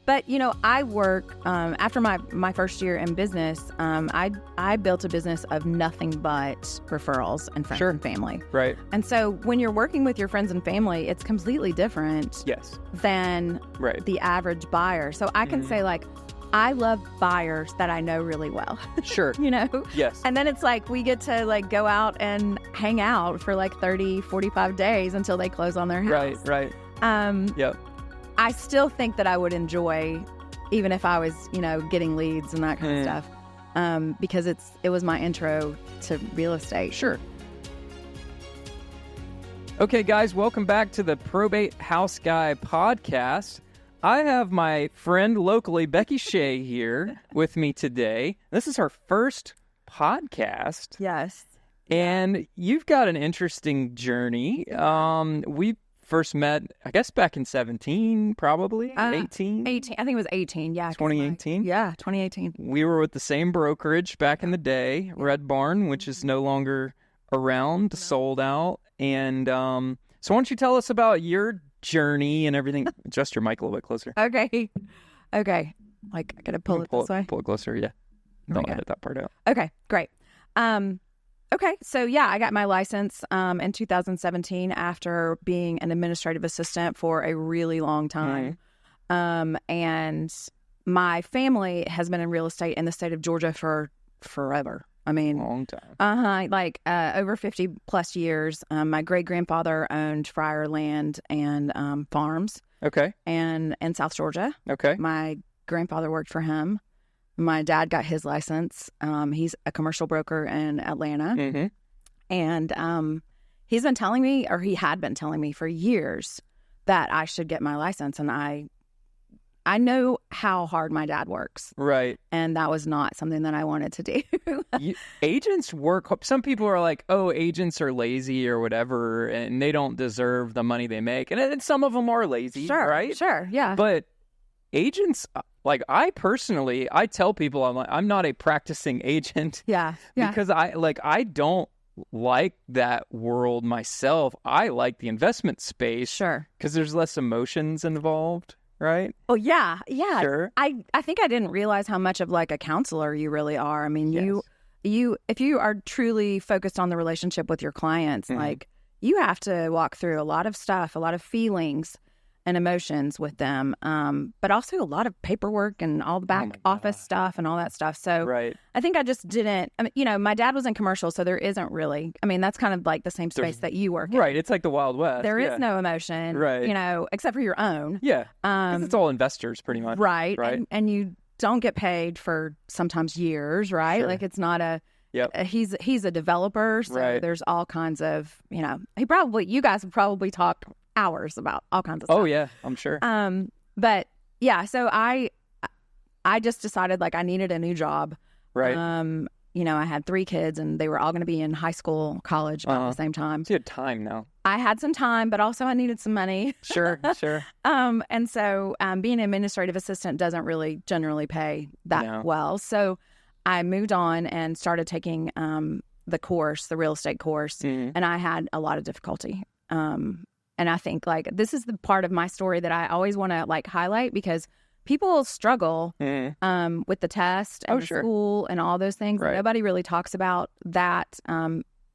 But, you know, I work, after my first year in business, I built a business of nothing but referrals and friends and family. Right. And so when you're working with your friends and family, it's completely different than the average buyer. So I can say, like, I love buyers that I know really well. Sure. You know? Yes. And then it's like we get to, like, go out and hang out for, like, 30, 45 days until they close on their house. Right. Yep. I still think that I would enjoy, even if I was, you know, getting leads and that kind of stuff, because it was my intro to real estate. Sure. Okay, guys, welcome back to the Probate House Guy podcast. I have my friend locally, Bekki Shea, here with me today. This is her first podcast. Yes. And you've got an interesting journey. We first met, I guess, back in 17, probably 18. 18. I think it was 18. Yeah. 2018. Yeah, 2018. We were with the same brokerage back in the day, Red Barn, which is no longer around, sold out. And so why don't you tell us about your journey and everything? Adjust your mic a little bit closer. Okay. Like, I gotta pull it this way. Pull it closer. Yeah. Don't edit that part out. Okay. Great. Okay, so yeah, I got my license in 2017 after being an administrative assistant for a really long time. And my family has been in real estate in the state of Georgia for forever. I mean, long time. Like over 50 plus years. My great grandfather owned Friar Land and farms. Okay. And in South Georgia. Okay. My grandfather worked for him. My dad got his license. He's a commercial broker in Atlanta. And he's been telling me, or he had been telling me for years, that I should get my license. And I know how hard my dad works. Right. And that was not something that I wanted to do. Agents work. Some people are like, oh, agents are lazy or whatever, and they don't deserve the money they make. And some of them are lazy, right? Sure, yeah. But agents... Like, I tell people, I'm not a practicing agent. Yeah. Because I don't like that world myself. I like the investment space. Sure. Because there's less emotions involved, right? Oh, yeah. Sure. I think I didn't realize how much of, like, a counselor you really are. I mean, you if you are truly focused on the relationship with your clients, like, you have to walk through a lot of stuff, a lot of feelings and emotions with them, but also a lot of paperwork and all the back office stuff and all that stuff. So I think I just didn't, you know, my dad was in commercial, so there isn't really, I mean, that's kind of like the same space that you work in. Right, it's like the Wild West. There is no emotion, you know, except for your own. Yeah, because it's all investors pretty much. Right. And you don't get paid for sometimes years, right? Sure. Like, it's not he's a developer, so there's all kinds of, you know, you guys have probably talked hours about all kinds of stuff. Oh yeah, I'm sure. But yeah, so I just decided, like, I needed a new job. Right. You know, I had 3 kids and they were all going to be in high school, college at the same time. So you had time now. I had some time, but also I needed some money. Sure. And so being an administrative assistant doesn't really generally pay that well. So I moved on and started taking the real estate course, and I had a lot of difficulty. And I think, like, this is the part of my story that I always want to, like, highlight, because people struggle with the test and the school and all those things. Right. Nobody really talks about that.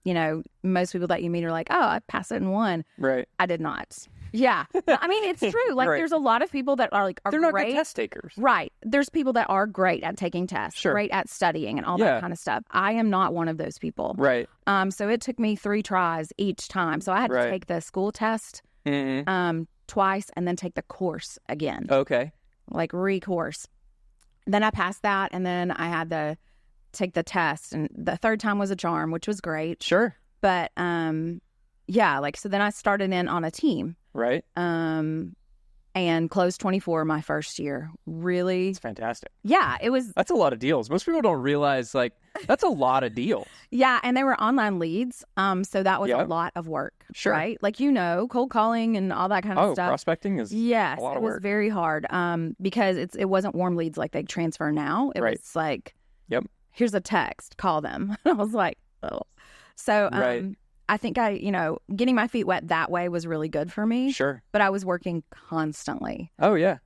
You know, most people that you meet are like, oh, I passed it in 1. Right. I did not. Yeah. I mean, it's true. Like, there's a lot of people that are they're not good test takers. Right. There's people that are great at taking tests, great at studying and all that kind of stuff. I am not one of those people. Right. So it took me 3 tries each time. So I had to take the school test twice and then take the course again. Okay. Like, re-course. Then I passed that, and then I had to take the test, and the 3rd time was a charm, which was great. Sure. But yeah, like, so then I started in on a team. Right. And closed 24 my first year. Really? It's fantastic. Yeah, it was. That's a lot of deals. Most people don't realize, like, that's a lot of deals. Yeah, and they were online leads. So that was a lot of work. Sure. Right? Like, you know, cold calling and all that kind of stuff. Prospecting is a lot of work. It was very hard because it wasn't warm leads like they transfer now. It was like, here's a text, call them. I was like, oh. So I think getting my feet wet that way was really good for me. Sure. But I was working constantly. Oh, yeah.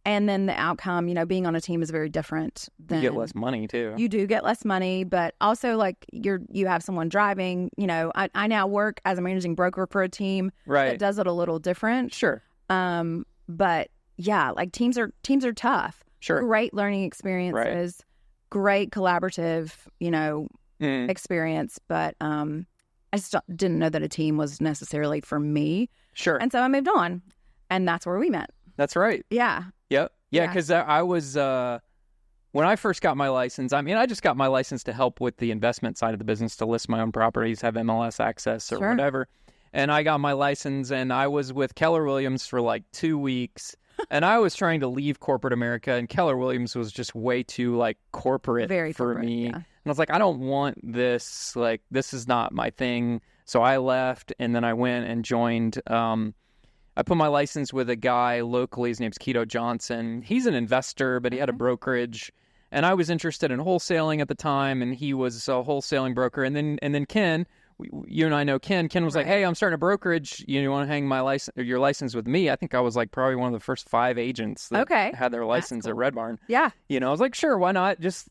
And then the outcome, being on a team is very different than you get less money too. You do get less money, but also like you have someone driving. I now work as a managing broker for a team that does it a little different. Sure. But yeah, like teams are tough. Sure. Great learning experiences, great collaborative, experience. But I just didn't know that a team was necessarily for me. Sure. And so I moved on, and that's where we met. That's right. Yeah. Yep. Yeah, because I was, when I first got my license, I just got my license to help with the investment side of the business, to list my own properties, have MLS access or whatever. And I got my license, and I was with Keller Williams for like 2 weeks. And I was trying to leave corporate America, and Keller Williams was just way too like corporate for me. Yeah. And I was like, I don't want this. Like, this is not my thing. So I left, and then I went and joined. I put my license with a guy locally. His name's Keto Johnson. He's an investor, but he had a brokerage. And I was interested in wholesaling at the time, and he was a wholesaling broker. And then Ken, you and I know Ken. Ken was like, "Hey, I'm starting a brokerage. You want to hang your license with me?" I think I was like probably one of the first 5 agents that had their license at Red Barn. Yeah. I was like, sure, why not? Just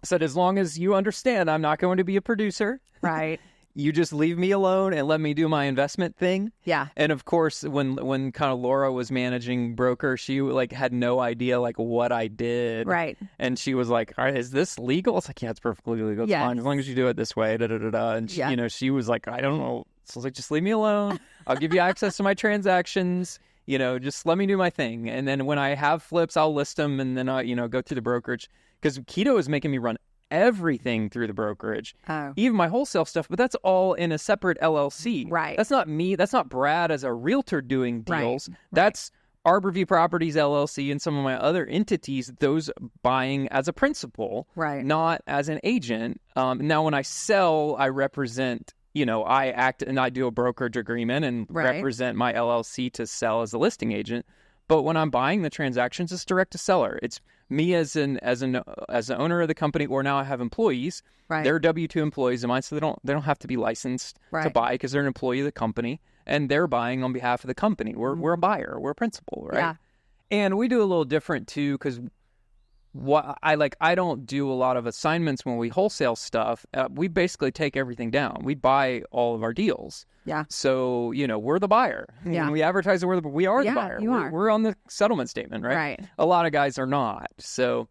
said, as long as you understand, I'm not going to be a producer. Right. You just leave me alone and let me do my investment thing. Yeah. And of course, when kind of Laura was managing broker, she like had no idea like what I did. Right. And she was like, "All right, is this legal?" It's like, "Yeah, it's perfectly legal. It's fine as long as you do it this way." And she, she was like, "I don't know." So I was like, "Just leave me alone. I'll give you access to my transactions. Just let me do my thing. And then when I have flips, I'll list them, and then I, go through the brokerage." Because Keto is making me run everything through the brokerage, even my wholesale stuff, but that's all in a separate LLC. Right. That's not me. That's not Brad as a realtor doing deals. Right. That's Arborview Properties LLC and some of my other entities, those buying as a principal, not as an agent. Now, when I sell, I represent, I act and I do a brokerage agreement and represent my LLC to sell as a listing agent. But when I'm buying the transactions, it's direct to seller. It's me as an owner of the company, or now I have employees. They're W-2 employees of mine, so they don't have to be licensed to buy because they're an employee of the company, and they're buying on behalf of the company. We're a buyer, we're a principal, right? Yeah. And we do a little different too, because I don't do a lot of assignments when we wholesale stuff. We basically take everything down. We buy all of our deals. Yeah. So, we're the buyer. Yeah. When we advertise that we are the buyer. We're on the settlement statement, right? Right. A lot of guys are not. So,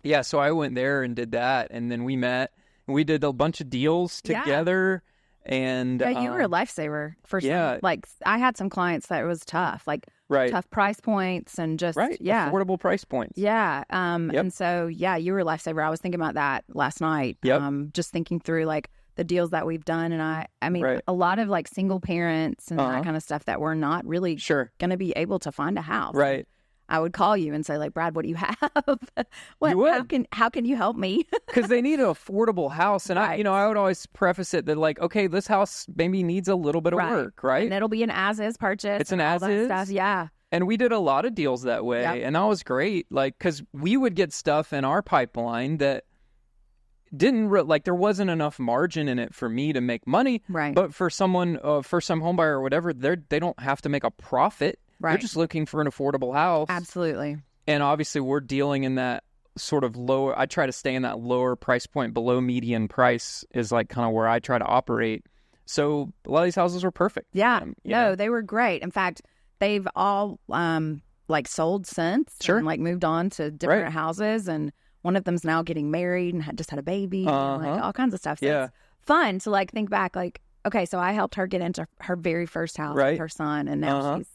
yeah, so I went there and did that. And then we met. And we did a bunch of deals together. And you were a lifesaver for some. Like, I had some clients that it was tough. Like, tough price points and just, affordable price points. Yeah. And so, you were a lifesaver. I was thinking about that last night. Yep. Just thinking through, like, the deals that we've done. And I mean, a lot of like single parents and that kind of stuff that we're not really going to be able to find a house. Right. I would call you and say, like, "Brad, what do you have? How can you help me?" Because they need an affordable house. And I would always preface it that, like, okay, this house maybe needs a little bit of work, right? And it'll be an as-is purchase. It's an as-is stuff. Yeah. And we did a lot of deals that way. Yep. And that was great. Like, because we would get stuff in our pipeline that didn't there wasn't enough margin in it for me to make money. Right. But for someone, for some home buyer or whatever, they don't have to make a profit. Right. They're just looking for an affordable house. Absolutely. And obviously we're dealing in that sort of lower, I try to stay in that lower price point, below median price is like kind of where I try to operate. So a lot of these houses were perfect. Yeah. They were great. In fact, they've all like sold since and like moved on to different houses, and one of them's now getting married and just had a baby and like all kinds of stuff. So it's fun to like think back, like, okay, so I helped her get into her very first house with her son, and now she's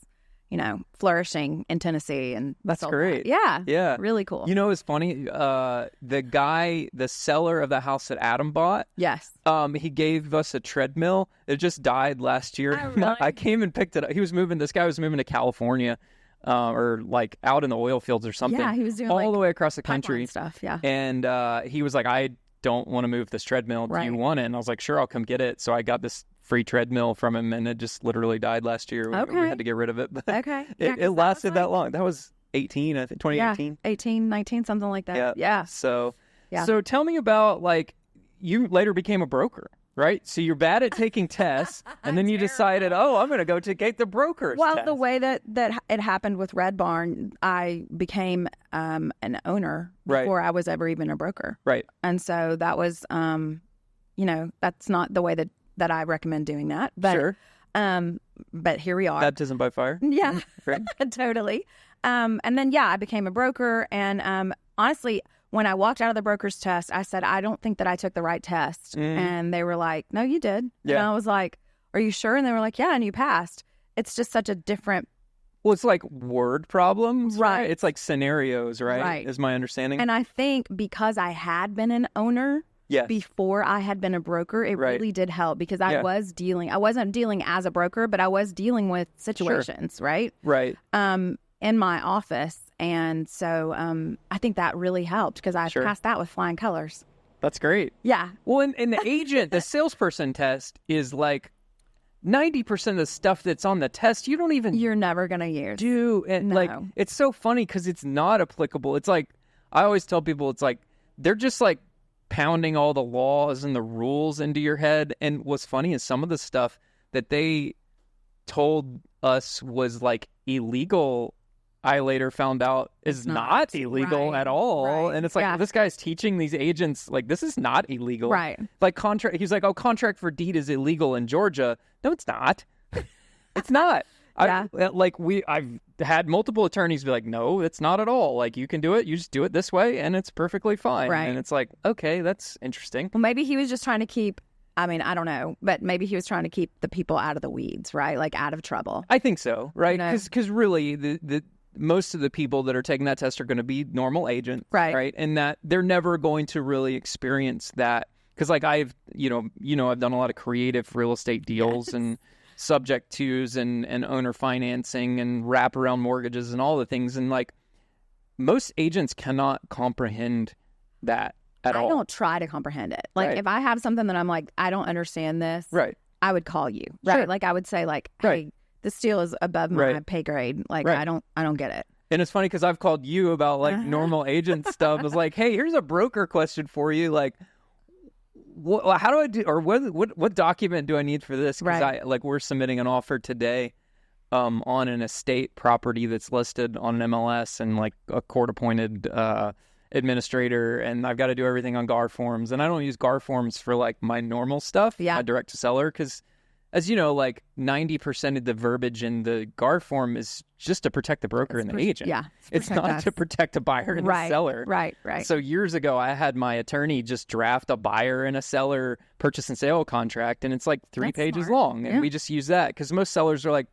flourishing in Tennessee. And that's great. Yeah. Really cool. It's funny. The seller of the house that Adam bought. Yes. He gave us a treadmill. It just died last year. Oh, really? I came and picked it up. This guy was moving to California, or like out in the oil fields or something. Yeah, he was doing all the way across the country stuff. Yeah. And he was like, "I don't want to move this treadmill. Do you want it?" And I was like, "Sure, I'll come get it." So I got this free treadmill from him, and it just literally died last year. We had to get rid of it. But it lasted that long. That was 18, I think, 2018. 18, 19, something like that. Yeah. So tell me about, like, you later became a broker. right? So you're bad at taking tests, and then you decided, oh, I'm going to go take the broker's test. The way that it happened with Red Barn, I became an owner before I was ever even a broker. Right. And so that was, that's not the way that I recommend doing that. But, sure. But here we are. Baptism by fire. Yeah, right. Totally. And then, I became a broker. And honestly, when I walked out of the broker's test, I said, I don't think that I took the right test. And they were like, no, you did. Yeah. And I was like, are you sure? And they were like, yeah, and you passed. It's just such a different. Well, it's like word problems, right? It's like scenarios, right? Is my understanding. And I think because I had been an owner before I had been a broker, it really did help because I wasn't dealing as a broker, but I was dealing with situations, right? Right. In my office. And so I think that really helped because I passed that with flying colors. That's great. Yeah. Well, and the agent, the salesperson test is like 90% of the stuff that's on the test, you're never going to use. And like, it's so funny because it's not applicable. It's like, I always tell people, it's like, they're just like pounding all the laws and the rules into your head. And what's funny is some of the stuff that they told us was like illegal, I later found out is not illegal at all. Right. And it's like, this guy's teaching these agents, like, this is not illegal. Right. Like, he's like, oh, contract for deed is illegal in Georgia. No, it's not. It's not. I've had multiple attorneys be like, no, it's not at all. Like, you can do it. You just do it this way, and it's perfectly fine. Right. And it's like, okay, that's interesting. Well, maybe he was just trying to keep, I don't know, but maybe he was trying to keep the people out of the weeds, right? Like, out of trouble. I think so, right? Because really, the most of the people that are taking that test are going to be normal agents, right? And that they're never going to really experience that. Because like I've done a lot of creative real estate deals and subject tos and owner financing and wraparound mortgages and all the things. And like most agents cannot comprehend that at all. I don't try to comprehend it. Like if I have something that I'm like, I don't understand this, I would call you, right? Sure. Like I would say like, hey, this deal is above my pay grade. Like I don't get it. And it's funny because I've called you about like normal agent stuff. It's like, hey, here's a broker question for you. Like, how do I do, or what document do I need for this? Because we're submitting an offer today on an estate property that's listed on an MLS and like a court appointed administrator, and I've got to do everything on GAR forms. And I don't use GAR forms for like my normal stuff, my direct to seller, because as you know, like 90% of the verbiage in the GAR form is just to protect the broker and the agent. Yeah, it's not to protect a buyer and the seller. Right. So years ago, I had my attorney just draft a buyer and a seller purchase and sale contract, and it's like 3 pages long. And we just use that because most sellers are like,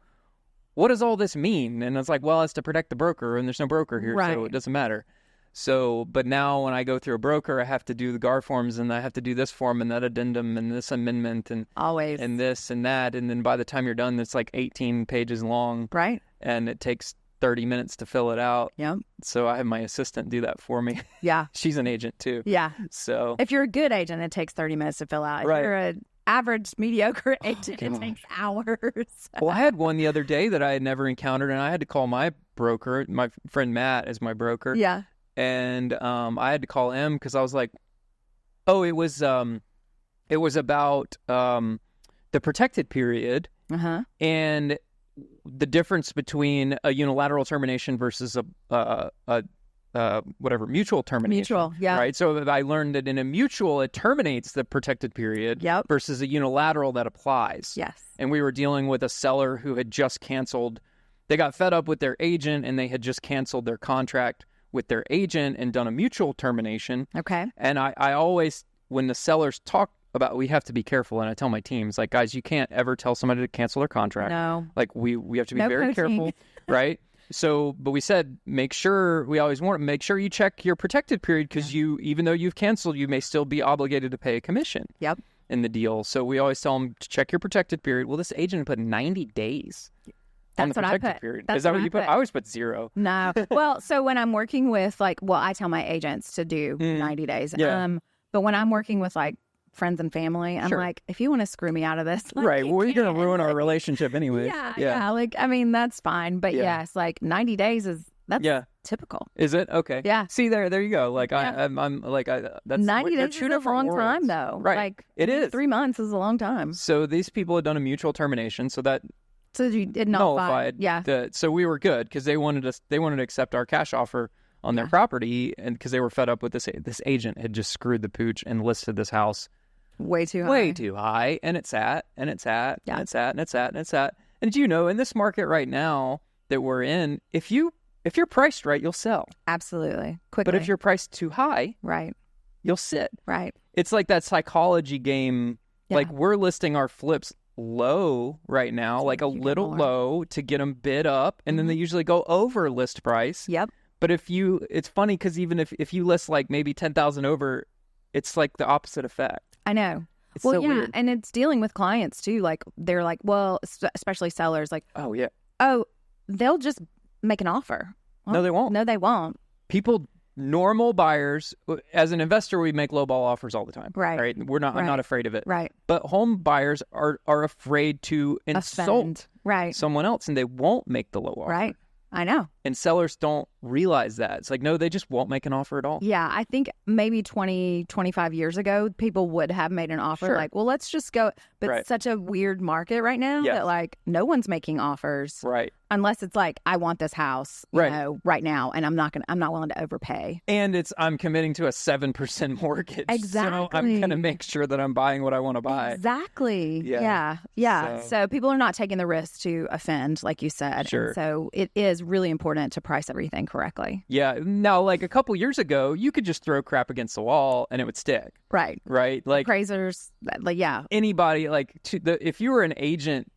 what does all this mean? And it's like, well, it's to protect the broker, and there's no broker here, so it doesn't matter. So, but now when I go through a broker, I have to do the GAR forms, and I have to do this form and that addendum and this amendment and always and this and that. And then by the time you're done, it's like 18 pages long. Right. And it takes 30 minutes to fill it out. Yep. So I have my assistant do that for me. Yeah. She's an agent too. Yeah. So if you're a good agent, it takes 30 minutes to fill out. If you're an average, mediocre agent, it takes hours. Well, I had one the other day that I had never encountered, and I had to call my broker. My friend Matt is my broker. Yeah. And I had to call him because I was like, oh, it was about the protected period and the difference between a unilateral termination versus a mutual termination. Mutual, yeah. Right. So I learned that in a mutual, it terminates the protected period versus a unilateral that applies. Yes. And we were dealing with a seller who had just canceled. They got fed up with their agent, and they had just canceled their contract with their agent and done a mutual termination. Okay. And I always, when the sellers talk about, we have to be careful. And I tell my teams, like, guys, you can't ever tell somebody to cancel their contract. No. Like we have to be very careful. Right. So, but we said, make sure you check your protected period because even though you've canceled, you may still be obligated to pay a commission. Yep. In the deal. So we always tell them to check your protected period. Well, this agent put 90 days. That's what I put. Period. Is that what you put? I always put 0. No. Well, so when I'm working with I tell my agents to do 90 days. Yeah. But when I'm working with like friends and family, I'm like, if you want to screw me out of this, like, right? Well, you're going to ruin our relationship anyway. Yeah. Like, I mean, that's fine. But yes, like 90 days That's typical. Is it? Okay. Yeah. See, there you go. Like, I'm like, that's 90 days is a long time, though. Right. Like, it is. 3 months is a long time. So these people had done a mutual termination, so that you did nullified. Yeah. So we were good because they wanted to accept our cash offer on their property, and because they were fed up with this agent had just screwed the pooch and listed this house way too high, and it's at. And you know, in this market right now that we're in, if you're priced right, you'll sell. Absolutely. Quickly. But if you're priced too high, right, you'll sit. Right. It's like that psychology game. Yeah. Like, we're listing our flips low right now, like a little low to get them bid up, and then they usually go over list price. Yep. But it's funny because even if you list like maybe 10,000 over, it's like the opposite effect. I know. It's so weird. And it's dealing with clients too. Like, they're like, well, especially sellers, like, they'll just make an offer. Well, no, they won't. No, they won't. Normal buyers, as an investor, we make lowball offers all the time. Right. We're not. I'm not afraid of it. Right. But home buyers are afraid to insult someone else, and they won't make the low offer. Right. I know. And sellers don't realize that. It's like, no, they just won't make an offer at all. Yeah, I think maybe 20, 25 years ago, people would have made an offer. Sure. Like, well, let's just go. But it's such a weird market right now that, like, no one's making offers. Right. Unless it's like, I want this house, you know, right now, and I'm not willing to overpay. And I'm committing to a 7% mortgage. Exactly. So I'm going to make sure that I'm buying what I want to buy. Exactly. Yeah. So people are not taking the risk to offend, like you said. Sure. And so it is really important to price everything correctly. Yeah. Now, like a couple years ago, you could just throw crap against the wall and it would stick. Right. Right. Like appraisers, anybody, like if you were an agent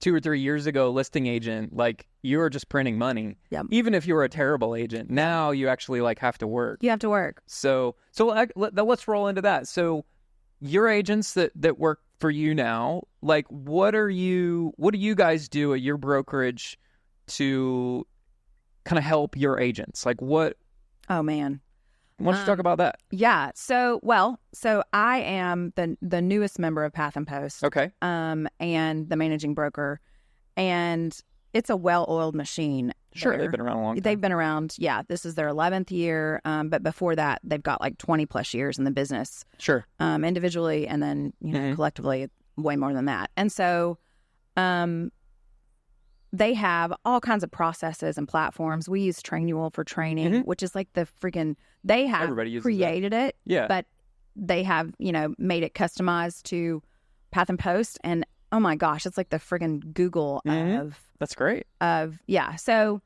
2 or 3 years ago, listing agent, like, you were just printing money. Yep. Even if you were a terrible agent, now you actually like have to work. You have to work. So let's roll into that. So your agents that work for you now, like, what do you guys do at your brokerage to kind of help your agents? Like, what? Oh man. Why don't you talk about that? Yeah. So I am the newest member of Path and Post. Okay. And the managing broker, and it's a well-oiled machine. Sure. They've been around a long time. They've been around. Yeah. This is their 11th year. But before that, they've got like 20 plus years in the business. Sure. Individually, and then, collectively way more than that. And so, they have all kinds of processes and platforms. We use Trainual for training, which is like they have created it, but they have, made it customized to Path and Post. And oh my gosh, it's like the friggin' Google of. That's great. So,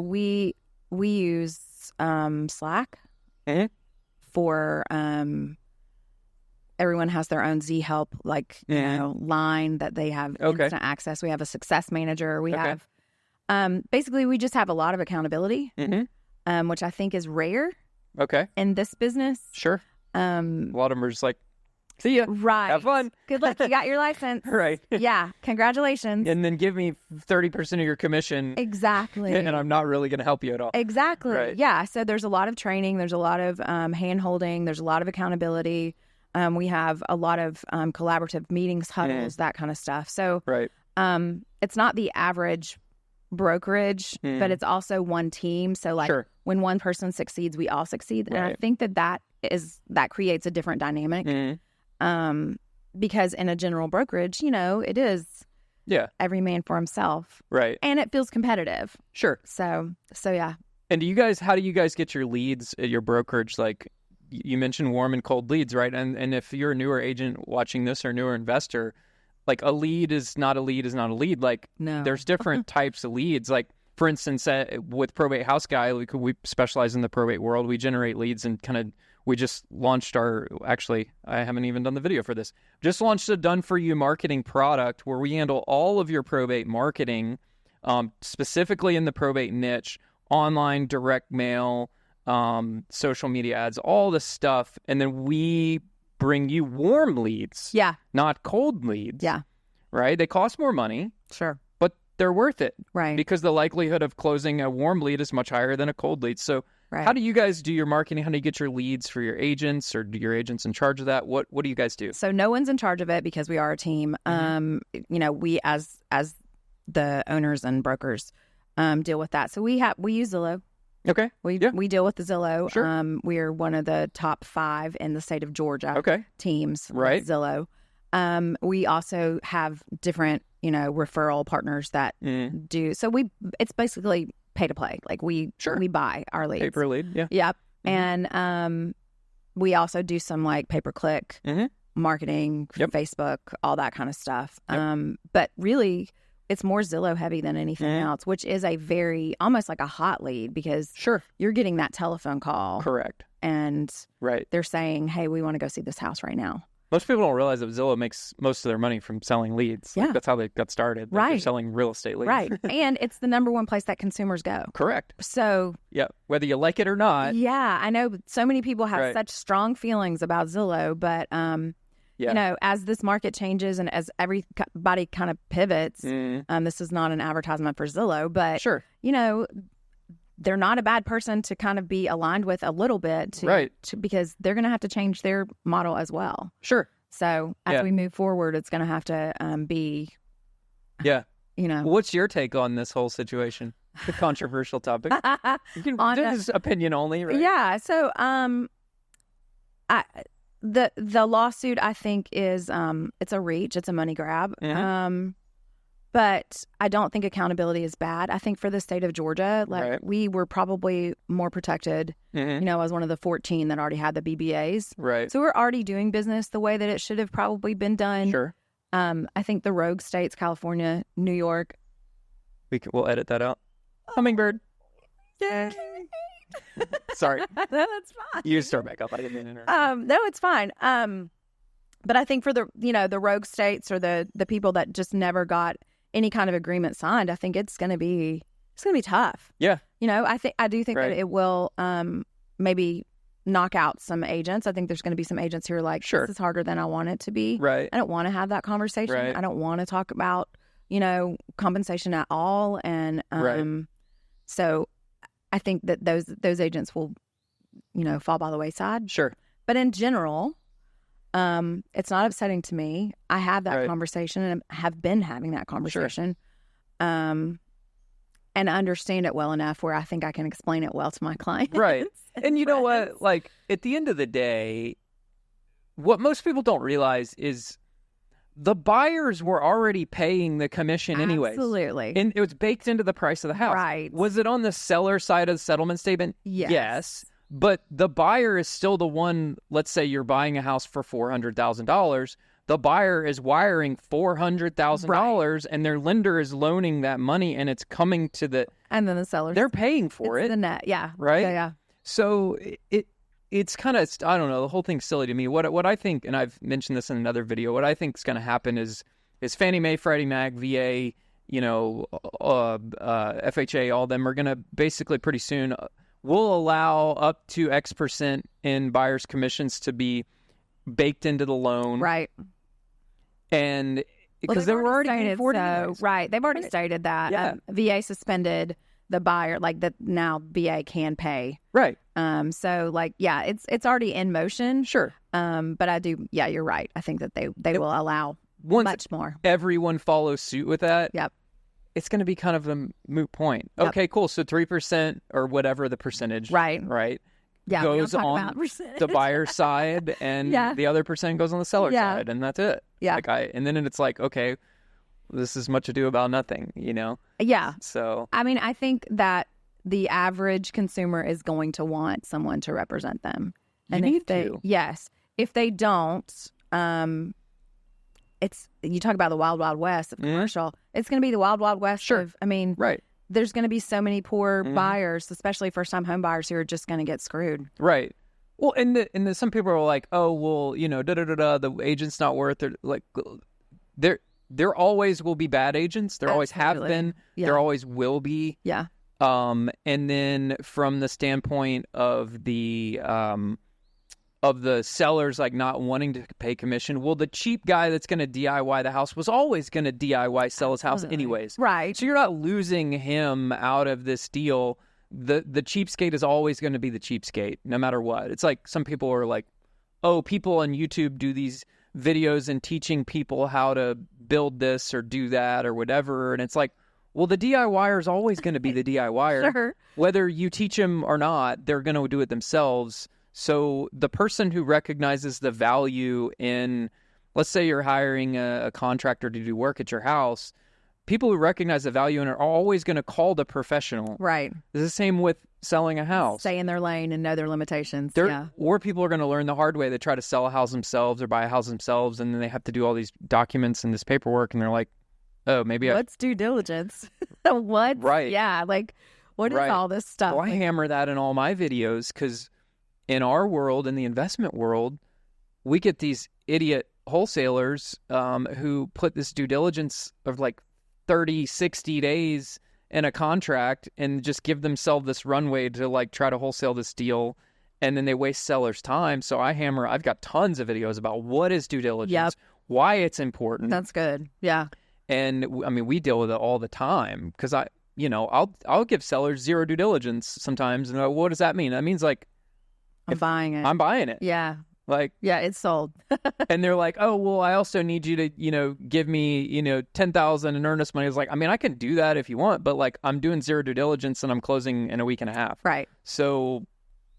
we use Slack for, everyone has their own Z Help, line that they have instant access. We have a success manager. We have, basically, we just have a lot of accountability, which I think is rare. Okay. In this business. Sure. A lot of them are just like, see ya. Right. Have fun. Good luck. You got your license. Right. Yeah. Congratulations. And then give me 30% of your commission. Exactly. And I'm not really going to help you at all. Exactly. Right. Yeah. So there's a lot of training. There's a lot of hand-holding. There's a lot of accountability. We have a lot of collaborative meetings, huddles, that kind of stuff. So it's not the average brokerage, but it's also one team. So when one person succeeds, we all succeed. And I think that creates a different dynamic. Because in a general brokerage, it is every man for himself. Right. And it feels competitive. Sure. So yeah. And how do you guys get your leads at your brokerage? Like, you mentioned warm and cold leads, right? And if you're a newer agent watching this or newer investor, like, a lead is not a lead is not a lead. Like, no. There's different types of leads. Like, for instance, with Probate House Guy, we specialize in the probate world. We generate leads and we just launched actually, I haven't even done the video for this. Just launched a done-for-you marketing product where we handle all of your probate marketing, specifically in the probate niche, online, direct mail, social media ads, all this stuff. And then we bring you warm leads. Yeah. Not cold leads. Yeah. Right? They cost more money. Sure. But they're worth it. Right. Because the likelihood of closing a warm lead is much higher than a cold lead. So how do you guys do your marketing? How do you get your leads for your agents, or do your agents in charge of that? What do you guys do? So no one's in charge of it because we are a team. We as the owners and brokers, deal with that. So we use Zillow. Okay. We deal with the Zillow. Sure. We are one of the top 5 in the state of Georgia teams right. with Zillow. We also have different, referral partners that do. So it's basically pay to play. Like we buy our leads. Pay per lead. Yeah. Yep. And we also do some like pay per click marketing, Facebook, all that kind of stuff. Yep. But really, it's more Zillow heavy than anything else, which is a very, almost like a hot lead because you're getting that telephone call. Correct. And they're saying, hey, we want to go see this house right now. Most people don't realize that Zillow makes most of their money from selling leads. Yeah. Like, that's how they got started. Like, they're selling real estate leads. Right. And it's the number one place that consumers go. Correct. So. Yeah. Whether you like it or not. Yeah. I know so many people have such strong feelings about Zillow, but, as this market changes and as everybody kind of pivots, this is not an advertisement for Zillow, but, they're not a bad person to kind of be aligned with a little bit because they're going to have to change their model as well. Sure. So as we move forward, it's going to have to be. Yeah. What's your take on this whole situation? The controversial topic. You can do this opinion only, right? Yeah. So the lawsuit, I think, is it's a reach. It's a money grab. But I don't think accountability is bad. I think for the state of Georgia, we were probably more protected. I was one of the 14 that already had the BBAs. Right. So we're already doing business the way that it should have probably been done. Sure. I think the rogue states, California, New York. We'll edit that out. Hummingbird. Yay. Sorry. No, that's fine. You start back up. I didn't interrupt. No, it's fine. But I think for the rogue states or the people that just never got any kind of agreement signed, I think it's going to be tough. Yeah. I do think that it will maybe knock out some agents. I think there's going to be some agents who are like, this is harder than I want it to be. Right. I don't want to have that conversation. Right. I don't want to talk about, compensation at all. And so I think that those agents will, fall by the wayside. Sure. But in general, it's not upsetting to me. I have that conversation and have been having that conversation. Sure. And I understand it well enough where I think I can explain it well to my clients. Right. And you know what? Like, at the end of the day, what most people don't realize is the buyers were already paying the commission anyways. Absolutely. And it was baked into the price of the house. Right. Was it on the seller side of the settlement statement? Yes. But the buyer is still the one. Let's say you're buying a house for $400,000. The buyer is wiring $400,000, and their lender is loaning that money, and it's coming to and then the sellers. They're paying for it. The net, yeah, right, yeah. So it's kind of, I don't know. The whole thing's silly to me. What I think, and I've mentioned this in another video. What I think is going to happen is Fannie Mae, Freddie Mac, VA, FHA, all of them are going to basically pretty soon. We'll allow up to X% in buyers' commissions to be baked into the loan. Right. And because they were already stated, they've already stated that. Yeah. VA suspended the buyer, like that now VA can pay. Right. So it's already in motion. Sure. But you're right. I think that they will allow much more. Everyone follows suit with that. Yep. It's going to be kind of a moot point. Yep. Okay, cool. So 3% or whatever the percentage, right? Yeah, goes on the buyer side, and the other percent goes on the seller side, and that's it. Yeah. And then it's like, okay, this is much ado about nothing, Yeah. So I mean, I think that the average consumer is going to want someone to represent them, and if they don't, you talk about the wild, wild west of commercial. It's going to be the wild, wild west. Sure. There's going to be so many poor buyers, especially first-time home buyers, who are just going to get screwed. Right. Well, and some people are like, oh, well, the agent's not worth it. Like, there always will be bad agents. There always have been. Yeah. There always will be. Yeah. And then from the standpoint of the sellers like not wanting to pay commission, well, the cheap guy that's going to DIY the house was always going to DIY sell his house anyways. Right. So you're not losing him out of this deal. The cheapskate is always going to be the cheapskate, no matter what. It's like some people are like, oh, people on YouTube do these videos and teaching people how to build this or do that or whatever. And it's like, Well, the DIYer is always going to be the DIYer. Sure. Whether you teach them or not, they're going to do it themselves. So the person who recognizes the value in, let's say you're hiring a contractor to do work at your house, people who recognize the value in it are always going to call the professional. Right. It's the same with selling a house. Stay in their lane and know their limitations. Or people are going to learn the hard way. They try to sell a house themselves or buy a house themselves, and then they have to do all these documents and this paperwork, and they're like, oh, maybe what's due diligence? What? Right. Yeah. Like, what is all this stuff? Well, I hammer that in all my videos because in our world, in the investment world, we get these idiot wholesalers who put this due diligence of like 30, 60 days in a contract and just give themselves this runway to like try to wholesale this deal. And then they waste sellers' time. So I've got tons of videos about what is due diligence, why it's important. That's good. Yeah. And I mean, we deal with it all the time because I'll give sellers zero due diligence sometimes. And what does that mean? That means like, I'm buying it. I'm buying it. Yeah. Like, yeah, it's sold. And they're like, oh, well, I also need you to, give me, $10,000 in earnest money. It's like, I mean, I can do that if you want, but like I'm doing zero due diligence and I'm closing in a week and a half. Right. So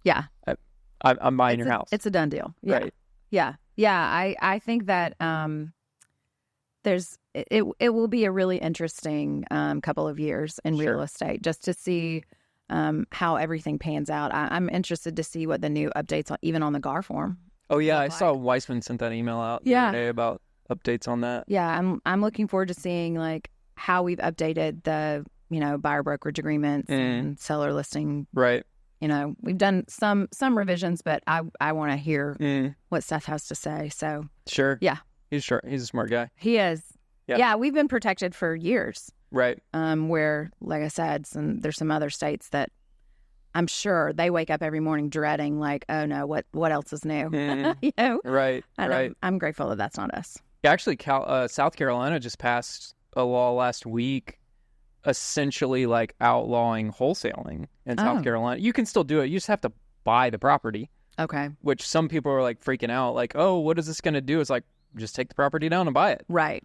yeah, I'm buying your house. It's a done deal. Yeah. Right. Yeah. Yeah. I think that it will be a really interesting couple of years in real estate just to see how everything pans out. I'm interested to see what the new updates even on the GAR form. Oh yeah, I saw Weissman sent that email out the other day about updates on that. Yeah, I'm looking forward to seeing like how we've updated the buyer brokerage agreements and seller listing. Right. We've done some revisions, but I want to hear what Seth has to say. So sure. Yeah. He's a smart guy. He is. Yeah, we've been protected for years. Right. Where, like I said, there's some other states that I'm sure they wake up every morning dreading, like, oh no, what else is new? Right. And right. I'm grateful that that's not us. Yeah, actually, South Carolina just passed a law last week, essentially like outlawing wholesaling in South Carolina. You can still do it. You just have to buy the property. Okay. Which some people are like freaking out, like, oh, what is this going to do? It's like, just take the property down and buy it. Right.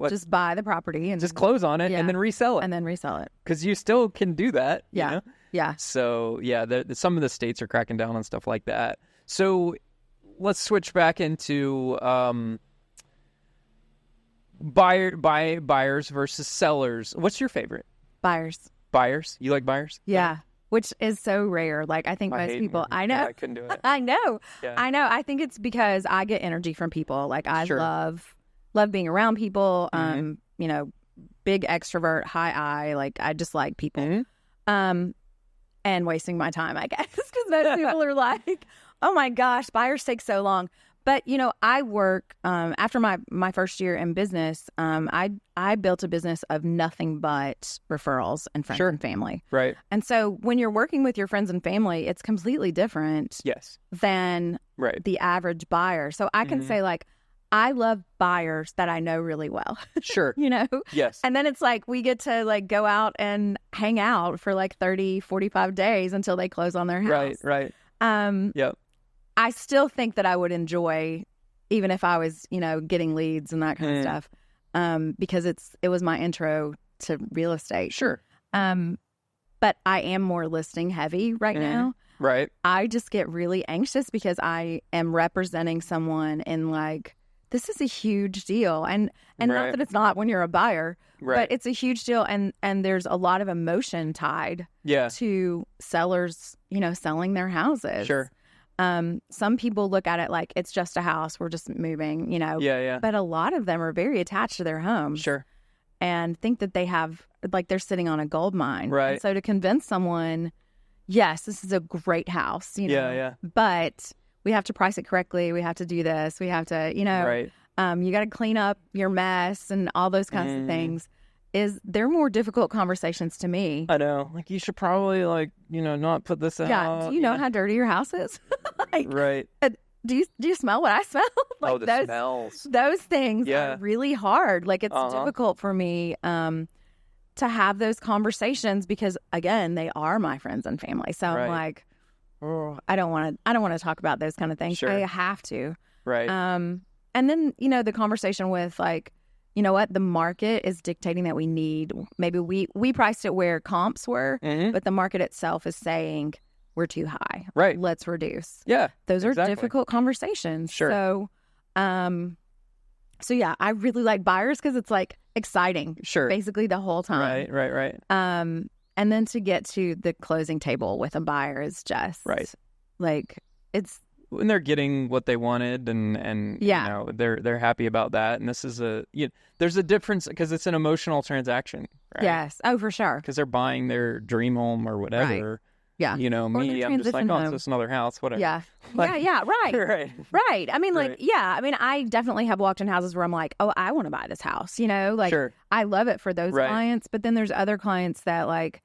Just buy the property and just close on it and then resell it. Because you still can do that. Yeah. Yeah. So, yeah, some of the states are cracking down on stuff like that. So let's switch back into buyers versus sellers. What's your favorite? Buyers. Buyers? You like buyers? Yeah. Which is so rare. Like, I think most people, I know. Yeah, I couldn't do it. I know. Yeah. I know. I think it's because I get energy from people. Like, I love being around people. Big extrovert, high I. Like, I just like people. And wasting my time, I guess. Because most people are like, oh my gosh, buyers take so long. But, I work, after my first year in business, I built a business of nothing but referrals and friends and family. Right. And so when you're working with your friends and family, it's completely different than the average buyer. So I can say, like, I love buyers that I know really well. Sure. Yes. And then it's like we get to like go out and hang out for like 30, 45 days until they close on their house. Right. Yep. I still think that I would enjoy, even if I was, getting leads and that kind of stuff, because it was my intro to real estate. Sure. But I am more listing heavy right now. Right. I just get really anxious because I am representing someone in like, this is a huge deal. And not that it's not when you're a buyer, but it's a huge deal. And there's a lot of emotion tied to sellers, selling their houses. Sure. Some people look at it like it's just a house. We're just moving, Yeah. But a lot of them are very attached to their homes. Sure. And think that they have, like, they're sitting on a gold mine. Right. And so to convince someone, yes, this is a great house, Yeah. But we have to price it correctly. We have to do this. We have to, you got to clean up your mess and all those kinds of things. They're more difficult conversations to me. I know. Like, you should probably, like, not put this out. Yeah. Do you know how dirty your house is? Right. Do you smell what I smell? Like, the smells. Those things are really hard. Like, it's difficult for me to have those conversations because, again, they are my friends and family. So I'm like, I don't want to talk about those kind of things. Sure. I have to. Right. And then, the conversation with, like, you know what, the market is dictating that we need, maybe we priced it where comps were, but the market itself is saying we're too high. Right. Let's reduce. Yeah. Those are difficult conversations. Sure. So yeah, I really like buyers because it's like exciting. Sure. Basically the whole time. Right. And then to get to the closing table with a buyer is just like it's when they're getting what they wanted and you know, they're happy about that. And this is there's a difference because it's an emotional transaction, right? Yes. Oh, for sure. Because they're buying their dream home or whatever. Right. Yeah. You know, me, I'm just like, oh, it's just another house, whatever. Yeah. Like, Right. Right. I mean, like, I mean, I definitely have walked in houses where I'm like, oh, I want to buy this house, you know? Like, I love it for those clients. But then there's other clients that, like,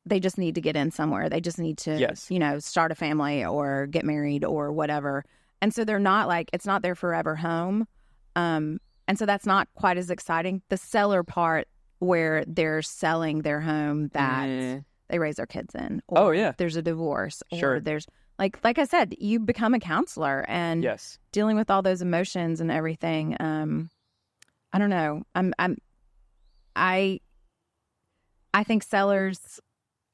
they just need to get in somewhere. They just need to, you know, start a family or get married or whatever. And so they're not like, it's not their forever home. And so that's not quite as exciting. The seller part where they're selling their home that they raise their kids in. Or there's a divorce. Or there's, like I said, you become a counselor and dealing with all those emotions and everything. I don't know. I think sellers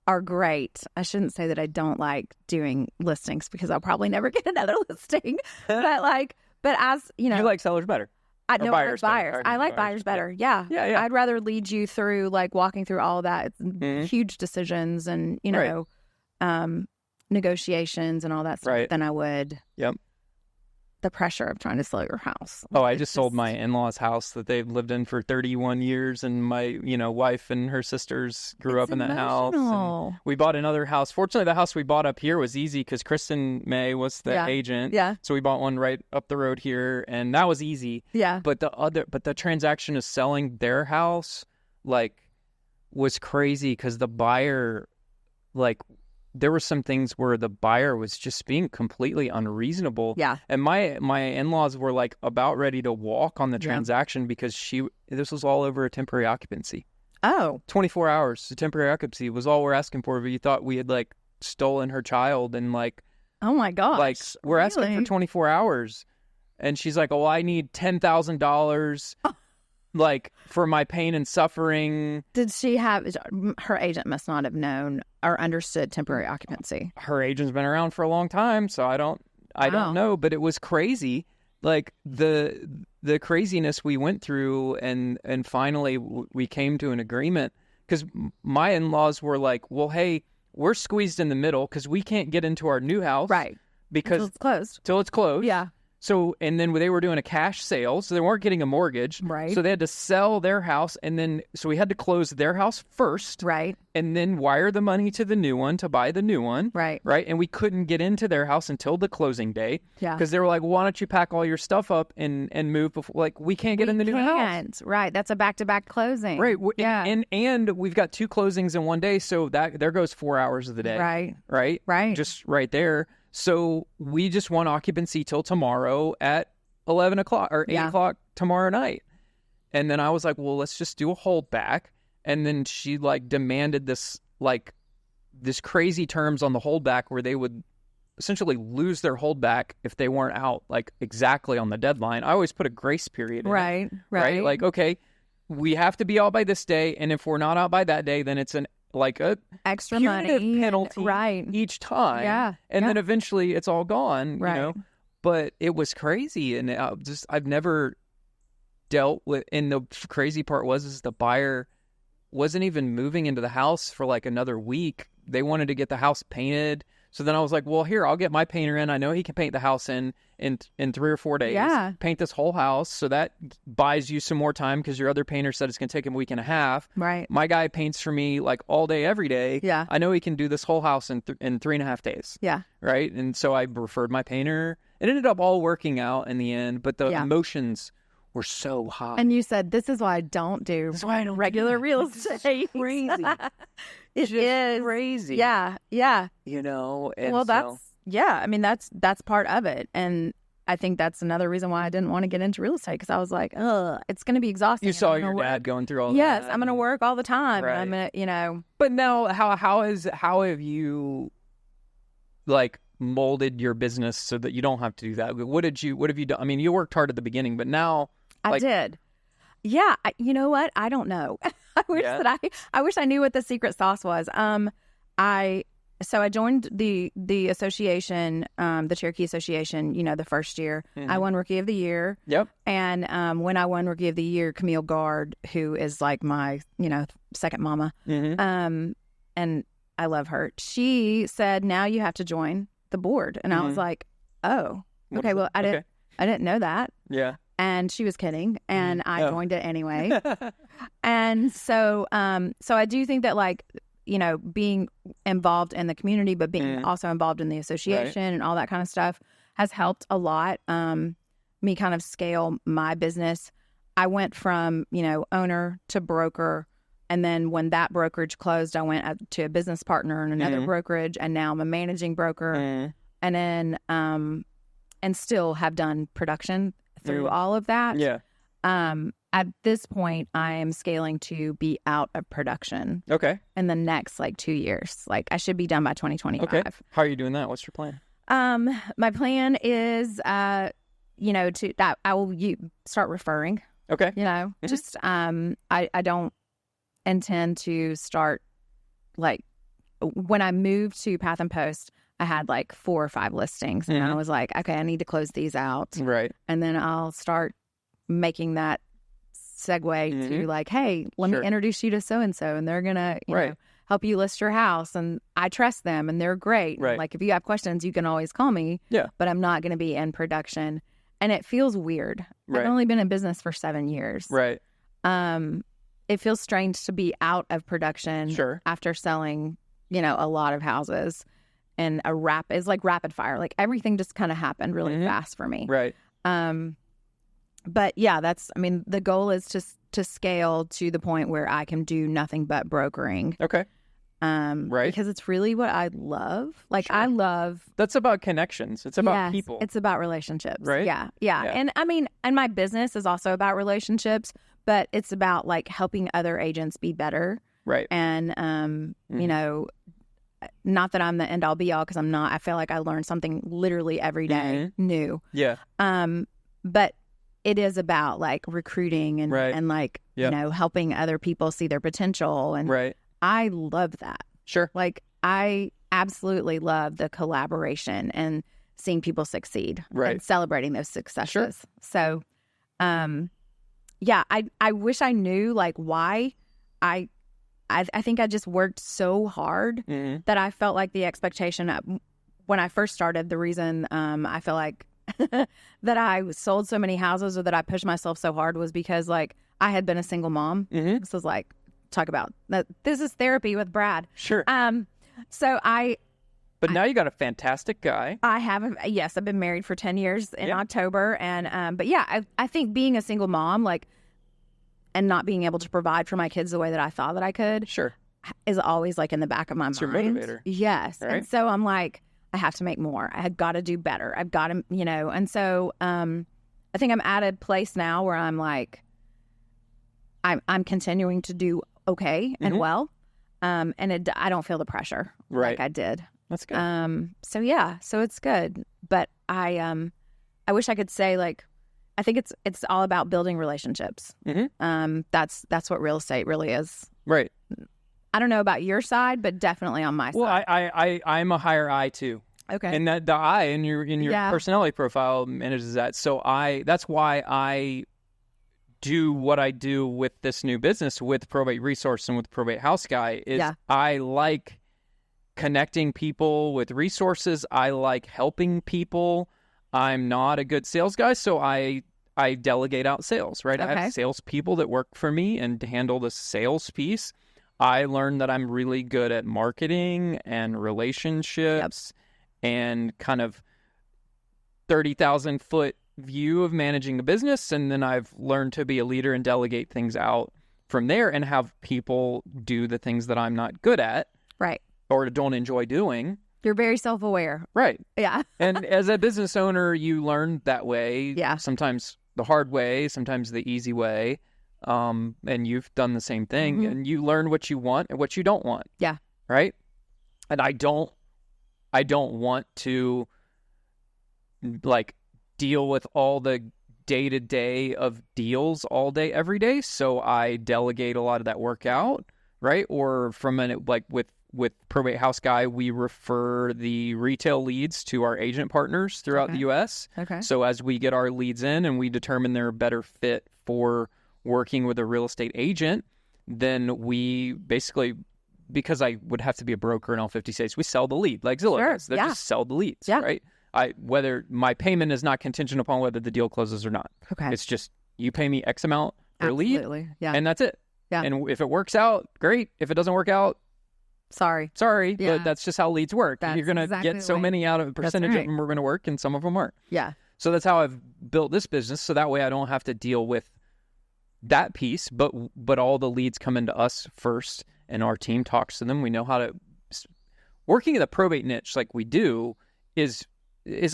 are great. I shouldn't say that I don't like doing listings because I'll probably never get another listing. But as you know, you like sellers better. I know buyers. I like buyers better. Yeah. I'd rather lead you through like walking through all of that. It's huge decisions and you know, negotiations and all that stuff than I would. The pressure of trying to sell your house. Oh, I just sold my in-laws' house that they've lived in for 31 years, and my, wife and her sisters grew up in that house. And we bought another house. Fortunately, the house we bought up here was easy because Kristen May was the agent. So we bought one right up the road here, and that was easy. But the transaction of selling their house, was crazy because the buyer, there were some things where the buyer was just being completely unreasonable. And my in-laws were about ready to walk on the transaction because this was all over a temporary occupancy. 24 hours. The temporary occupancy was all we're asking for. But you thought we had stolen her child and oh my gosh. We're asking for 24 hours. And she's like, oh, I need $10,000. For my pain and suffering. Did she have, her agent must not have known or understood temporary occupancy. Her agent's been around for a long time, so I don't know, but it was crazy. The craziness we went through and finally we came to an agreement because my in-laws were like, well, hey, we're squeezed in the middle because we can't get into our new house. Right. Because till it's closed. Yeah. So, and then they were doing a cash sale, so they weren't getting a mortgage. Right. So they had to sell their house, and then, so we had to close their house first. Right. And then wire the money to the new one to buy the new one. Right. Right. And we couldn't get into their house until the closing day. Yeah. Because they were like, why don't you pack all your stuff up and move before, we can't get in the new house. Right. That's a back-to-back closing. Right. Yeah. And we've got 2 closings in one day, so there goes 4 hours of the day. Right. Right. Right. Just right there. So we just want occupancy till tomorrow at 11 o'clock or 8 o'clock tomorrow night. And then I was like, well, let's just do a holdback. And then she demanded this crazy terms on the holdback where they would essentially lose their holdback if they weren't out exactly on the deadline. I always put a grace period in right. it, right? Okay, we have to be out by this day. And if we're not out by that day, then it's a extra punitive money penalty each time. Yeah. And then eventually it's all gone, you know? But it was crazy, and I've never dealt with. And the crazy part is the buyer wasn't even moving into the house for another week. They wanted to get the house painted, so then I was like, "Well, here, I'll get my painter in. I know he can paint the house in 3 or 4 days. Yeah, paint this whole house, so that buys you some more time because your other painter said it's going to take him a week and a half. Right. My guy paints for me all day, every day. Yeah, I know he can do this whole house in 3.5 days. Yeah, right. And so I referred my painter. It ended up all working out in the end, but the emotions were so high. And you said, this is why I don't do regular real estate. Crazy. It is crazy. Yeah. Yeah. And well, I mean, that's part of it. And I think that's another reason why I didn't want to get into real estate because I was like, it's going to be exhausting. You saw your dad going through all that. Yes, I'm going to work all the time. Right. And I'm going to, But now, how have you, molded your business so that you don't have to do that? What have you done? I mean, you worked hard at the beginning, but now I did. Yeah, you know what? I don't know. I wish I knew what the secret sauce was. I joined the association, the Cherokee Association, the first year. Mm-hmm. I won Rookie of the Year. Yep. And when I won Rookie of the Year, Camille Gard, who is like my, second mama, Mm-hmm. and I love her, she said, now you have to join the board. And I was like, oh, okay, well, I didn't know that. Yeah. And she was kidding, and I joined it anyway. And so I do think that, like, being involved in the community, but being also involved in the association and all that kind of stuff has helped a lot. Me kind of scale my business. I went from, owner to broker. And then when that brokerage closed, I went to a business partner in another brokerage. And now I'm a managing broker. And then, and still have done production through all of that. Yeah. At this point, I am scaling to be out of production. Okay. In the next 2 years. Like, I should be done by 2025. Okay. How are you doing that? What's your plan? My plan is, that I will start referring. Okay. Just I don't intend to start, when I moved to Path and Post, I had 4 or 5 listings, and I was like, okay, I need to close these out. Right. And then I'll start making that segue to hey, let me introduce you to so-and-so, and they're going to help you list your house. And I trust them, and they're great. Right. If you have questions, you can always call me. Yeah. But I'm not going to be in production. And it feels weird. Right. I've only been in business for 7 years. Right. It feels strange to be out of production after selling, a lot of houses. And it's like rapid fire. Everything just kind of happened really fast for me. Right. But yeah, the goal is to scale to the point where I can do nothing but brokering. Okay. Right. Because it's really what I love. I love. That's about connections. It's about people. It's about relationships. Right. Yeah. And and my business is also about relationships, but it's about helping other agents be better. Right. And, not that I'm the end all be all, because I'm not. I feel like I learn something literally every day new. Yeah. But it is about recruiting and helping other people see their potential. And I love that. Sure. I absolutely love the collaboration and seeing people succeed and celebrating those successes. Sure. So, I wish I knew why I think I just worked so hard that I felt like the expectation when I first started, the reason I feel like that I sold so many houses or that I pushed myself so hard was because I had been a single mom. This was talk about that. This is therapy with Brad. Sure. But now you got a fantastic guy. I have. Yes, I've been married for 10 years in October. And, but yeah, I think being a single mom, and not being able to provide for my kids the way that I thought that I could. Sure. Is always in the back of my mind. It's your motivator. Yes. Right. And so I'm I have to make more. I have got to do better. I've got to, and so I think I'm at a place now where I'm I'm continuing to do okay and well. And I don't feel the pressure like I did. That's good. So it's good. But I wish I could say I think it's all about building relationships. That's what real estate really is. Right. I don't know about your side, but definitely on my side. Well, I'm a higher I too. Okay. And that the I in your personality profile manages that. So that's why I do what I do with this new business with Probate Resource and with Probate House Guy is I like connecting people with resources. I like helping people. I'm not a good sales guy, so I delegate out sales, right? Okay. I have salespeople that work for me and handle the sales piece. I learned that I'm really good at marketing and relationships and kind of 30,000 foot view of managing a business. And then I've learned to be a leader and delegate things out from there and have people do the things that I'm not good at. Right. Or don't enjoy doing. You're very self-aware. Right. Yeah. And as a business owner, you learn that way. Yeah. Sometimes the hard way, sometimes the easy way. And you've done the same thing. And you learn what you want and what you don't want. Yeah. Right. And I don't want to deal with all the day-to-day of deals all day, every day. So I delegate a lot of that work out, right? Or with Probate House Guy, we refer the retail leads to our agent partners throughout the U.S. Okay. So as we get our leads in and we determine they're a better fit for working with a real estate agent, then we basically, because I would have to be a broker in all 50 states, we sell the lead like Zillow does. They just sell the leads, right? Whether my payment is not contingent upon whether the deal closes or not. Okay. It's just you pay me X amount per lead, and that's it. Yeah. And if it works out, great. If it doesn't work out, sorry, but that's just how leads work. You're going to get so many out of a percentage of them are going to work, and some of them aren't. Yeah. So that's how I've built this business. So that way I don't have to deal with that piece, but all the leads come into us first, and our team talks to them. We know how to working in the probate niche like we do is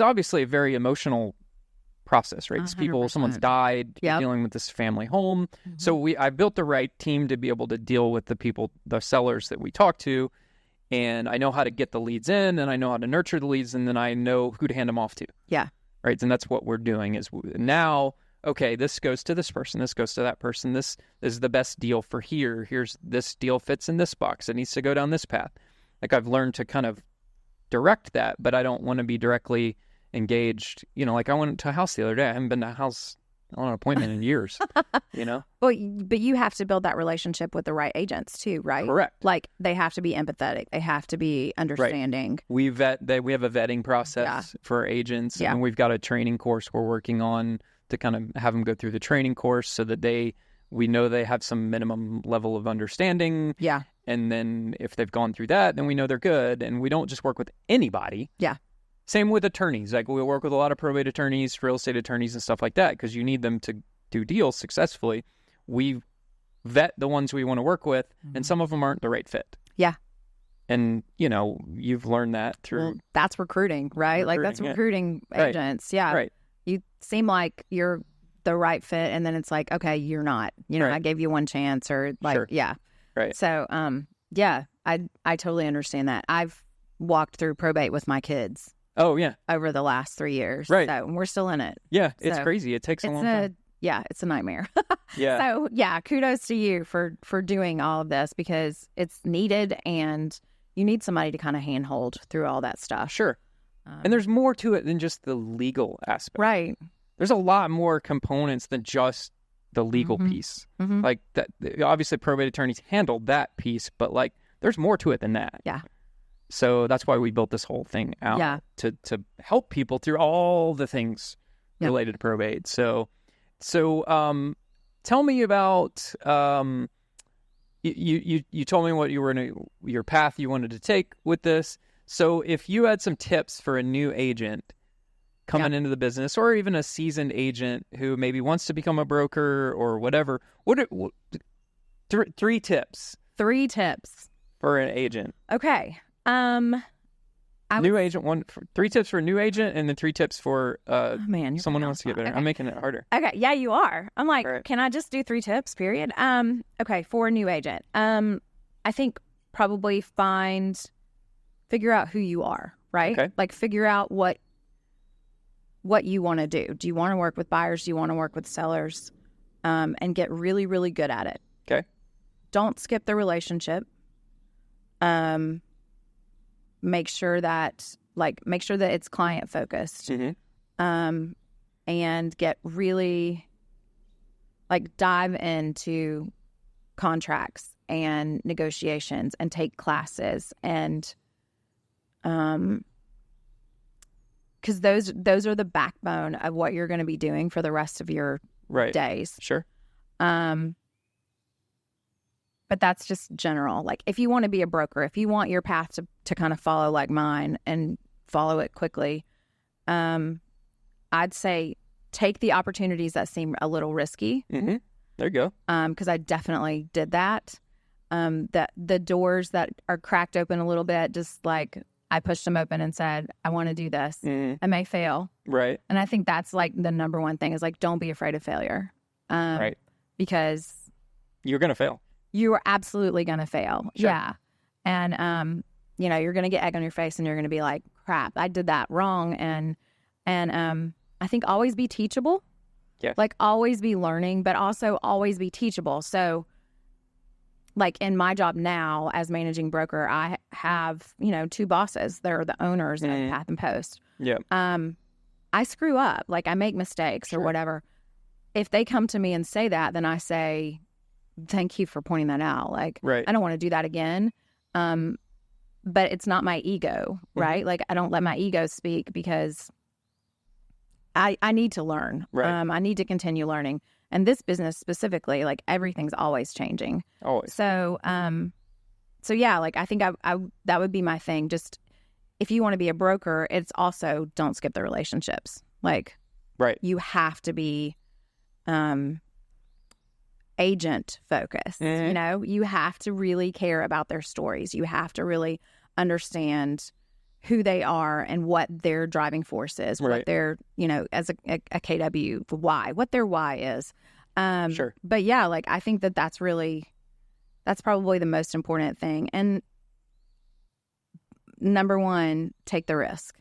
obviously a very emotional process, right? It's someone's died, dealing with this family home. So I built the right team to be able to deal with the sellers that we talk to, and I know how to get the leads in, and I know how to nurture the leads, and then I know who to hand them off to. Yeah. Right. And that's what we're doing is now, okay, this goes to this person, this goes to that person, this is the best deal for here. Here's this deal fits in this box. It needs to go down this path. Like I've learned to kind of direct that, but I don't want to be directly engaged. Like I went to a house the other day. I haven't been to a house on an appointment in years, Well, but you have to build that relationship with the right agents too, right? Correct. Like they have to be empathetic. They have to be understanding. Right. We have a vetting process for our agents, and we've got a training course we're working on to kind of have them go through the training course so that we know they have some minimum level of understanding. Yeah. And then if they've gone through that, then we know they're good. And we don't just work with anybody. Yeah. Same with attorneys. Like we work with a lot of probate attorneys, real estate attorneys and stuff like that because you need them to do deals successfully. We vet the ones we want to work with, and some of them aren't the right fit. Yeah. And, you've learned that through... Well, that's recruiting, right? Like that's recruiting agents. Yeah. Right. You seem like you're the right fit, and then it's like, okay, you're not. I gave you one chance, or like, yeah. Right. So, I totally understand that. I've walked through probate with my kids. Oh, yeah. Over the last 3 years. Right. So we're still in it. Yeah, it's crazy. It takes a long time. Yeah, it's a nightmare. Yeah. So, kudos to you for doing all of this because it's needed and you need somebody to kind of handhold through all that stuff. Sure. And there's more to it than just the legal aspect. Right. There's a lot more components than just the legal piece. Like that. Obviously, probate attorneys handled that piece, but like there's more to it than that. Yeah. So that's why we built this whole thing out to help people through all the things related to probate. So tell me about you told me what your path you wanted to take with this. So if you had some tips for a new agent coming into the business, or even a seasoned agent who maybe wants to become a broker or whatever, what 3 tips? 3 tips for an agent. Okay. New agent, 3 tips for a new agent, and then 3 tips for someone who wants to get better. Okay. I'm making it harder. Okay, yeah, you are. I'm like, Can I just do 3 tips? Period. Okay, for a new agent, I think probably figure out who you are, right? Okay. Like figure out what you want to do. Do you want to work with buyers? Do you want to work with sellers? And get really, really good at it. Okay. Don't skip the relationship. Make sure that it's client focused. And get really dive into contracts and negotiations and take classes and because those are the backbone of what you're going to be doing for the rest of your days. Sure. But that's just general. Like if you want to be a broker, if you want your path to kind of follow like mine and follow it quickly, I'd say take the opportunities that seem a little risky. Mm-hmm. There you go. Because I definitely did that. That the doors that are cracked open a little bit, just like I pushed them open and said, I want to do this. Mm-hmm. I may fail. Right. And I think that's like the number one thing is like, don't be afraid of failure. Right. Because you're going to fail. You are absolutely going to fail. Sure. Yeah. And, you're going to get egg on your face and you're going to be like, crap, I did that wrong. And I think always be teachable. Yeah. Like always be learning, but also always be teachable. So like in my job now as managing broker, I have, 2 bosses. They're the owners of Path and Post. Yeah. I screw up, like I make mistakes or whatever. If they come to me and say that, then I say, thank you for pointing that out. Like, I don't want to do that again. But it's not my ego, right? Like I don't let my ego speak because I need to learn. I need to continue learning. And this business specifically, like everything's always changing. Always. So, yeah, like I think I that would be my thing. Just if you want to be a broker, it's also don't skip the relationships. Like, you have to be agent focused. You have to really care about their stories. You have to really understand who they are and what their driving force is, what their, as a KW, why, what their why is. But yeah, like I think that's probably the most important thing. And number one, take the risk.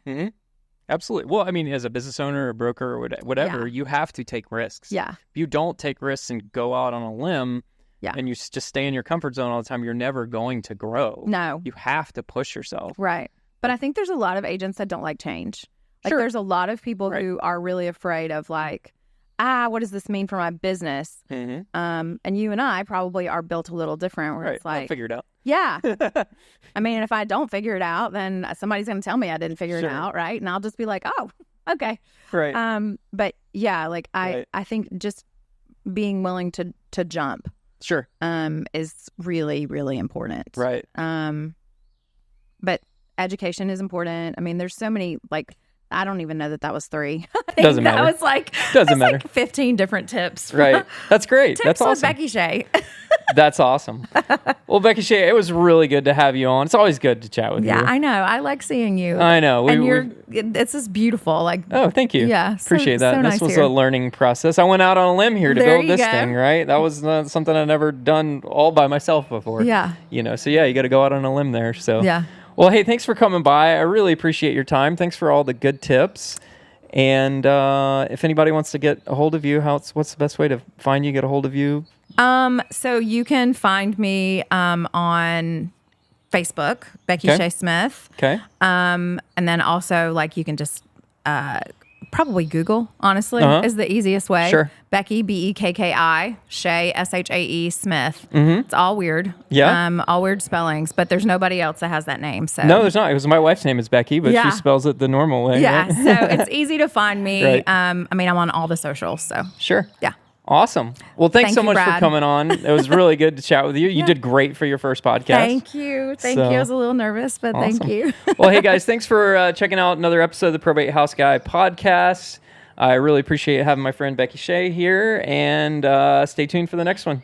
Absolutely. Well, I mean, as a business owner or broker or whatever, you have to take risks. Yeah. If you don't take risks and go out on a limb and you just stay in your comfort zone all the time, you're never going to grow. No. You have to push yourself. Right. But I think there's a lot of agents that don't like change. Like there's a lot of people who are really afraid of like, what does this mean for my business? And you and I probably are built a little different where it's like, I'll figure it out. Yeah. I mean, if I don't figure it out, then somebody's going to tell me I didn't figure it out. Right. And I'll just be like, oh, okay. Right. But yeah, like I think just being willing to jump. Is really, really important. Right. But education is important. I mean, there's so many, like, I don't even know that was 3. Doesn't matter. That was like, doesn't matter. Like 15 different tips. Right. That's great. Tips That's awesome. with Bekki Shea. That's awesome. Well, Bekki Shea, it was really good to have you on. It's always good to chat with you. Yeah, I know. I like seeing you. I know. It's just beautiful. Like, oh, thank you. Yeah. Appreciate that. So this nice was here. a learning process. I went out on a limb here to build this thing, right? That was something I'd never done all by myself before. Yeah. So yeah, you got to go out on a limb there. So yeah. Well, hey, thanks for coming by. I really appreciate your time. Thanks for all the good tips. And if anybody wants to get a hold of you, what's the best way to find you, get a hold of you? So you can find me on Facebook, Bekki Shea Smith. Okay. And then also like you can just probably Google, honestly, is the easiest way. Sure. Bekki, Bekki, Shea, Shae Smith. It's all weird. Yeah. All weird spellings, but there's nobody else that has that name. So no, there's not. It was my wife's name is Bekki, but she spells it the normal way. Yeah. Right? So it's easy to find me. Right. I mean, I'm on all the socials. So sure. Yeah. Awesome. Well, thanks so much Brad. for coming on. It was really good to chat with you. You did great for your first podcast. Thank you. Thank you. I was a little nervous, but awesome. Thank you. Well, hey guys, thanks for checking out another episode of the Probate House Guy podcast. I really appreciate having my friend Bekki Shea here, and stay tuned for the next one.